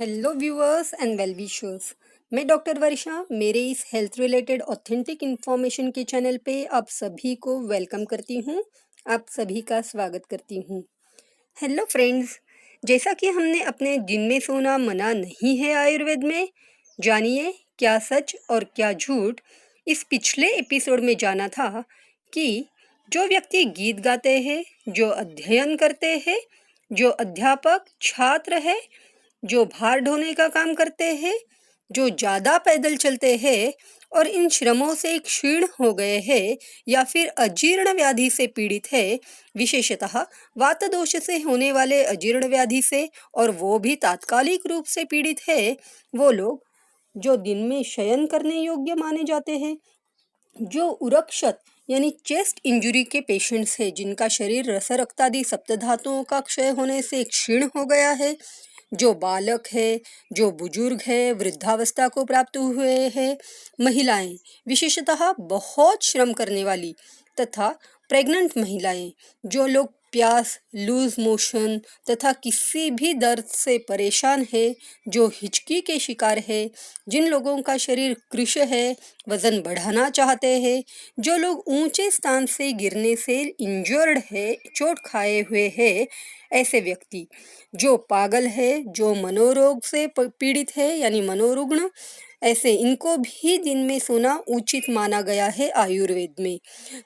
Hello viewers and well wishers. मैं doctor वर्षा मेरे इस हेल्थ रिलेटेड ऑथेंटिक इन्फॉर्मेशन के चैनल पे आप सभी को वेलकम करती हूँ। आप सभी का स्वागत करती हूँ। हेलो फ्रेंड्स, जैसा कि हमने अपने दिन में सोना मना नहीं है आयुर्वेद में, जानिए क्या सच और क्या झूठ इस पिछले एपिसोड में जाना था कि जो व्यक्ति गीत गाते हैं, जो अध्ययन करते हैं, जो अध्यापक छात्र है, जो भार ढोने का काम करते हैं, जो ज़्यादा पैदल चलते हैं और इन श्रमों से क्षीण हो गए हैं या फिर अजीर्ण व्याधि से पीड़ित है, विशेषतः वात दोष से होने वाले अजीर्ण व्याधि से, और वो भी तात्कालिक रूप से पीड़ित है, वो लोग जो दिन में शयन करने योग्य माने जाते हैं, जो उरक्षत यानी चेस्ट इंजुरी के पेशेंट्स हैं, जिनका शरीर रस रक्तादि सप्तधातुओं का क्षय होने से क्षीण हो गया है, जो बालक है, जो बुजुर्ग है, वृद्धावस्था को प्राप्त हुए हैं, महिलाएं, विशेषतः बहुत श्रम करने वाली तथा प्रेग्नेंट महिलाएं, जो लोग प्यास, लूज मोशन तथा किसी भी दर्द से परेशान है, जो हिचकी के शिकार है, जिन लोगों का शरीर कृश है, वजन बढ़ाना चाहते हैं, जो लोग ऊंचे स्थान से गिरने से इंजर्ड है, चोट खाए हुए हैं, ऐसे व्यक्ति, जो पागल है, जो मनोरोग से पीड़ित है यानी मनोरुग्ण, ऐसे इनको भी दिन में सोना उचित माना गया है आयुर्वेद में।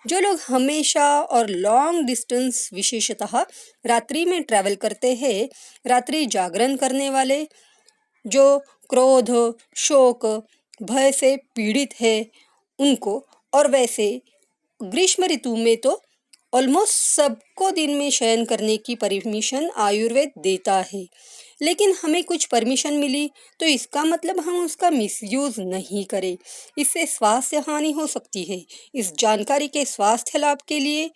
जो लोग हमेशा और लॉन्ग डिस्टेंस विशेषतः रात्रि में ट्रैवल करते हैं, रात्रि जागरण करने वाले, जो क्रोध, शोक, भय से पीड़ित है उनको, और वैसे ग्रीष्म ऋतु में तो ऑलमोस्ट सबको दिन में शयन करने की परमिशन आयुर्वेद देता है। लेकिन हमें कुछ परमिशन मिली तो इसका मतलब हम उसका मिसयूज नहीं करें, इससे स्वास्थ्य हानि हो सकती है। इस जानकारी के स्वास्थ्य लाभ के लिए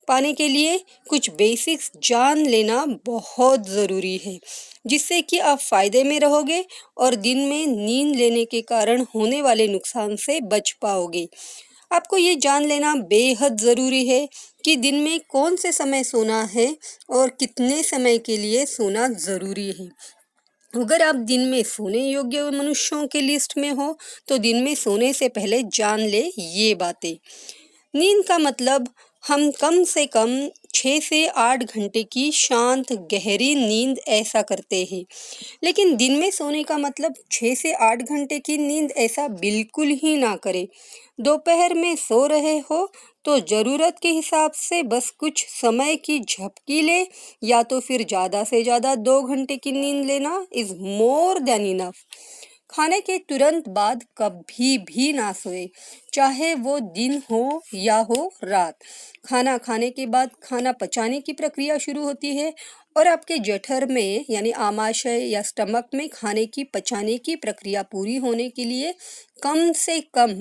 पाने के लिए कुछ बेसिक्स जान लेना बहुत ज़रूरी है, जिससे कि आप फायदे में रहोगे और दिन में नींद लेने के कारण होने वाले नुकसान से बच पाओगे। आपको ये जान लेना बेहद ज़रूरी है कि दिन में कौन से समय सोना है और कितने समय के लिए सोना ज़रूरी है। अगर आप दिन में सोने योग्य मनुष्यों के लिस्ट में हो तो दिन में सोने से पहले जान ले ये बातें। नींद का मतलब हम कम से कम 6 से 8 घंटे की शांत गहरी नींद ऐसा करते हैं, लेकिन दिन में सोने का मतलब 6 से 8 घंटे की नींद ऐसा बिल्कुल ही ना करें। दोपहर में सो रहे हो तो ज़रूरत के हिसाब से बस कुछ समय की झपकी ले, या तो फिर ज़्यादा से ज़्यादा 2 घंटे की नींद लेना इज़ मोर देन इनफ। खाने के तुरंत बाद कभी भी ना सोए, चाहे वो दिन हो या हो रात। खाना खाने के बाद खाना पचाने की प्रक्रिया शुरू होती है और आपके जठर में यानी आमाशय या स्टमक में खाने की पचाने की प्रक्रिया पूरी होने के लिए कम से कम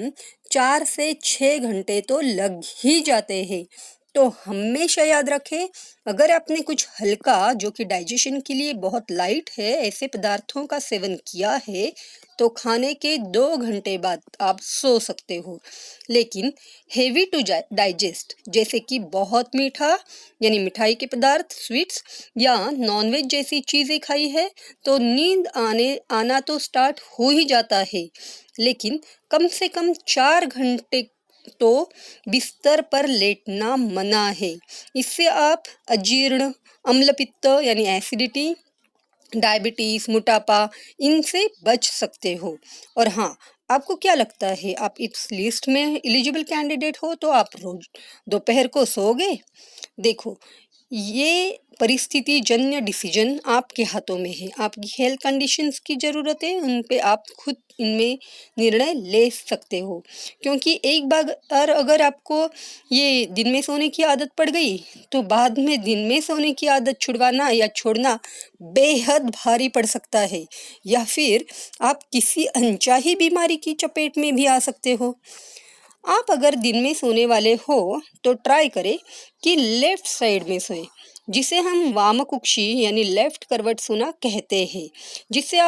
4 से 6 घंटे तो लग ही जाते हैं। तो हमेशा याद रखें, अगर आपने कुछ हल्का जो कि डाइजेशन के लिए बहुत लाइट है ऐसे पदार्थों का सेवन किया है तो खाने के 2 घंटे बाद आप सो सकते हो। लेकिन हेवी टू डाइजेस्ट जैसे कि बहुत मीठा यानी मिठाई के पदार्थ, स्वीट्स या नॉनवेज जैसी चीज़ें खाई है तो नींद आना तो स्टार्ट हो ही जाता है, लेकिन कम से कम 4 घंटे तो बिस्तर पर लेटना मना है। इससे आप अजीर्ण, अम्लपित्त यानी एसिडिटी, डायबिटीज, मोटापा इनसे बच सकते हो। और हाँ, आपको क्या लगता है आप इस लिस्ट में एलिजिबल कैंडिडेट हो तो आप रोज दोपहर को सोओगे? देखो, ये परिस्थिति जन्य डिसीजन आपके हाथों में है। आपकी हेल्थ कंडीशंस की ज़रूरत है, उन पे आप खुद इनमें निर्णय ले सकते हो। क्योंकि एक बार अगर आपको ये दिन में सोने की आदत पड़ गई तो बाद में दिन में सोने की आदत छुड़वाना या छोड़ना बेहद भारी पड़ सकता है, या फिर आप किसी अनचाही बीमारी की चपेट में भी आ सकते हो। आप अगर दिन में सोने वाले हो तो ट्राई करें कि लेफ्ट साइड में सोए, जिसे हम वामकुक्षी यानी लेफ्ट करवट सोना कहते हैं, जिससे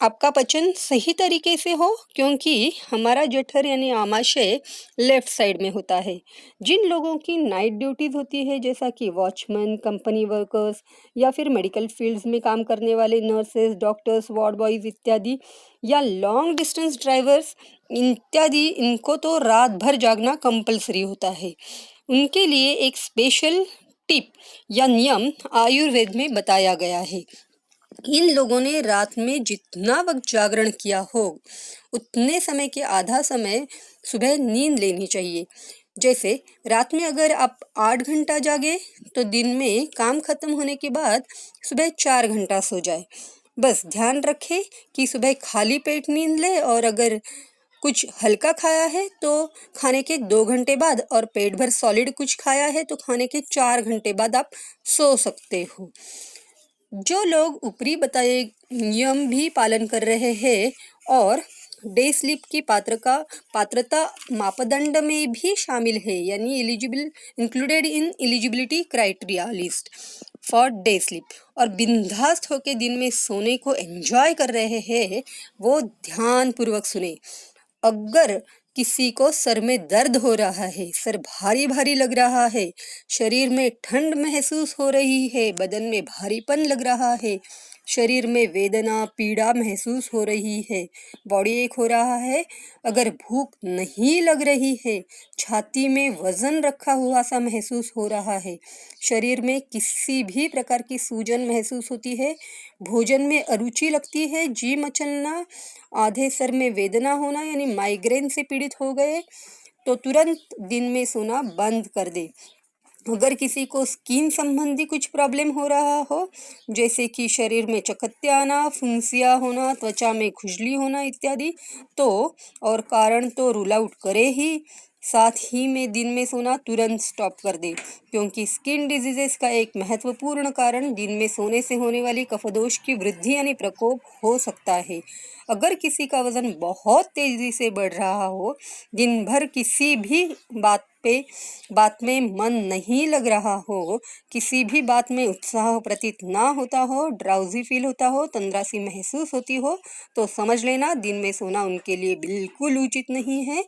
आपका पचन सही तरीके से हो, क्योंकि हमारा जठर यानी आमाशय लेफ्ट साइड में होता है। जिन लोगों की नाइट ड्यूटीज होती है, जैसा कि वॉचमैन, कंपनी वर्कर्स या फिर मेडिकल फील्ड्स में काम करने वाले नर्सेस, डॉक्टर्स, वार्ड बॉयज इत्यादि, या लॉन्ग डिस्टेंस ड्राइवर्स इत्यादि, इनको तो रात भर जागना कंपलसरी होता है। उनके लिए एक स्पेशल टिप या नियम आयुर्वेद में बताया गया है। इन लोगों ने रात में जितना वक्त जागरण किया हो, उतने समय के आधा समय सुबह नींद लेनी चाहिए। जैसे रात में अगर आप 8 घंटा जागे, तो दिन में काम खत्म होने के बाद सुबह 4 घंटा सो जाए। बस ध्यान रखें कि सुबह खाली पेट नींद ले, और अगर कुछ हल्का खाया है तो खाने के 2 घंटे बाद, और पेट भर सॉलिड कुछ खाया है तो खाने के 4 घंटे बाद आप सो सकते हो। जो लोग ऊपरी बताए नियम भी पालन कर रहे हैं और डे स्लीप की पात्रता मापदंड में भी शामिल है, यानी eligible, included in eligibility criteria list for day sleep, और बिंदास्त होके दिन में सोने को एंजॉय कर रहे हैं, वो ध्यान पूर्वक सुने। अगर किसी को सर में दर्द हो रहा है, सर भारी भारी लग रहा है, शरीर में ठंड महसूस हो रही है, बदन में भारीपन लग रहा है, शरीर में वेदना पीड़ा महसूस हो रही है, बॉडी एक हो रहा है, अगर भूख नहीं लग रही है, छाती में वजन रखा हुआ सा महसूस हो रहा है, शरीर में किसी भी प्रकार की सूजन महसूस होती है, भोजन में अरुचि लगती है, जी मचलना, आधे सर में वेदना होना यानी माइग्रेन से पीड़ित हो गए, तो तुरंत दिन में सोना बंद कर दे। अगर किसी को स्किन संबंधी कुछ प्रॉब्लम हो रहा हो, जैसे कि शरीर में चकत्ते आना, फुंसियाँ होना, त्वचा में खुजली होना इत्यादि, तो और कारण तो रूल आउट करे ही, साथ ही में दिन में सोना तुरंत स्टॉप कर दे, क्योंकि स्किन डिजीजेस का एक महत्वपूर्ण कारण दिन में सोने से होने वाली कफदोष की वृद्धि यानी प्रकोप हो सकता है। अगर किसी का वजन बहुत तेजी से बढ़ रहा हो, दिन भर किसी भी बात में मन नहीं लग रहा हो, किसी भी बात में उत्साह प्रतीत ना होता हो, ड्राउजी फील होता हो, तंद्रासी महसूस होती हो, तो समझ लेना दिन में सोना उनके लिए बिल्कुल उचित नहीं है।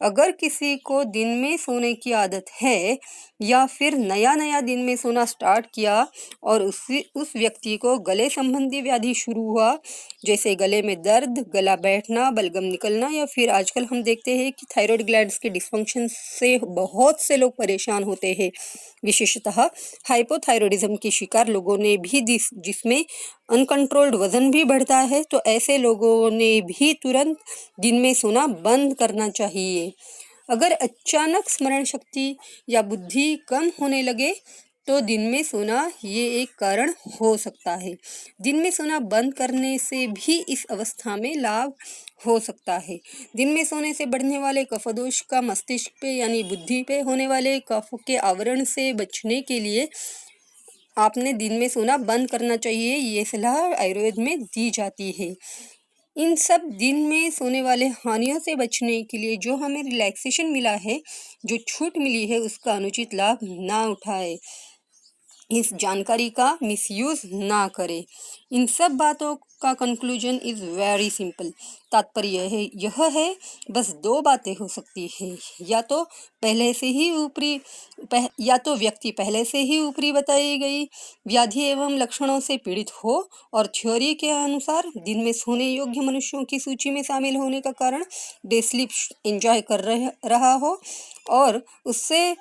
अगर किसी को दिन में सोने की आदत है, या फिर नया नया दिन में सोना स्टार्ट किया और उस व्यक्ति को गले संबंधी व्याधि शुरू हुआ, जैसे गले में दर्द, गला बैठना, बलगम निकलना, या फिर आजकल हम देखते हैं कि थायराइड ग्लैंड्स के डिस्फंक्शन से बहुत से लोग परेशान होते हैं, विशेषतः हाइपोथायरॉयडिज्म के शिकार लोगों ने भी, जिसमें अनकंट्रोल्ड वजन भी बढ़ता है, तो ऐसे लोगों ने भी तुरंत दिन में सोना बंद करना चाहिए। अगर अचानक स्मरण शक्ति या बुद्धि कम होने लगे, तो दिन में सोना ये एक कारण हो सकता है। दिन में सोना बंद करने से भी इस अवस्था में लाभ हो सकता है। दिन में सोने से बढ़ने वाले कफदोष का मस्तिष्क पे यानी बुद्धि पे होने वाले कफ के आवरण से बचने के लिए आपने दिन में सोना बंद करना चाहिए, ये सलाह आयुर्वेद में दी जाती है। इन सब दिन में सोने वाले हानियों से बचने के लिए जो हमें रिलैक्सेशन मिला है, जो छूट मिली है, उसका अनुचित लाभ ना उठाए, इस जानकारी का मिसयूज ना करें। इन सब बातों का कंक्लूजन इज वेरी सिंपल। तात्पर्य यह है, बस दो बातें हो सकती है, या तो व्यक्ति पहले से ही ऊपरी बताई गई व्याधि एवं लक्षणों से पीड़ित हो, और थ्योरी के अनुसार दिन में सोने योग्य मनुष्यों की सूची में शामिल होने का कारण डे स्लीप एंजॉय कर रहा हो, और उससे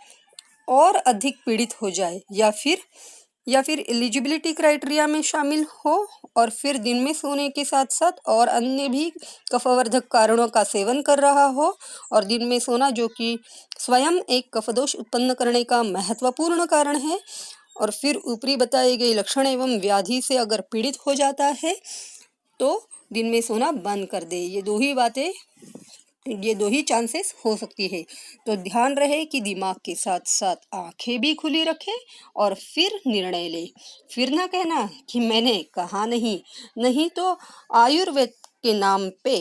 और अधिक पीड़ित हो जाए, या फिर एलिजिबिलिटी क्राइटेरिया में शामिल हो, और फिर दिन में सोने के साथ साथ और अन्य भी कफवर्धक कारणों का सेवन कर रहा हो, और दिन में सोना जो कि स्वयं एक कफदोष उत्पन्न करने का महत्वपूर्ण कारण है, और फिर ऊपरी बताए गए लक्षण एवं व्याधि से अगर पीड़ित हो जाता है, तो दिन में सोना बंद कर दे। ये दो ही चांसेस हो सकती है। तो ध्यान रहे कि दिमाग के साथ साथ आंखें भी खुली रखे, और फिर निर्णय ले। फिर ना कहना कि मैंने कहा नहीं। नहीं तो आयुर्वेद के नाम पे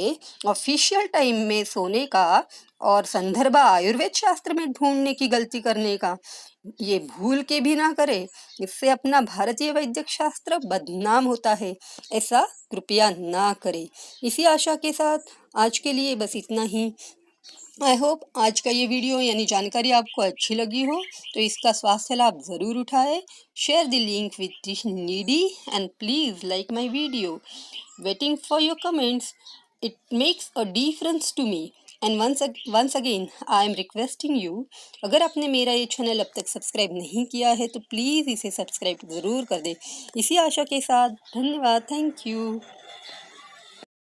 ऑफिशियल टाइम में सोने का और संदर्भ आयुर्वेद शास्त्र में ढूंढने की गलती करने का। ये भूल के भी ना करें, इससे अपना भारतीय वैद्यक शास्त्र बदनाम होता है। ऐसा कृपया ना करें। इसी आशा के साथ आज के लिए बस इतना ही। आई होप आज का ये वीडियो यानी जानकारी आपको अच्छी लगी हो, तो इसका स्वास्थ्य लाभ ज़रूर उठाएं। Share the link with the needy and please like my video. Waiting for your comments. It makes a difference to me. And once again, I am requesting you, अगर आपने मेरा ये चैनल अब तक सब्सक्राइब नहीं किया है तो प्लीज़ इसे सब्सक्राइब ज़रूर कर दें। इसी आशा के साथ धन्यवाद। Thank you.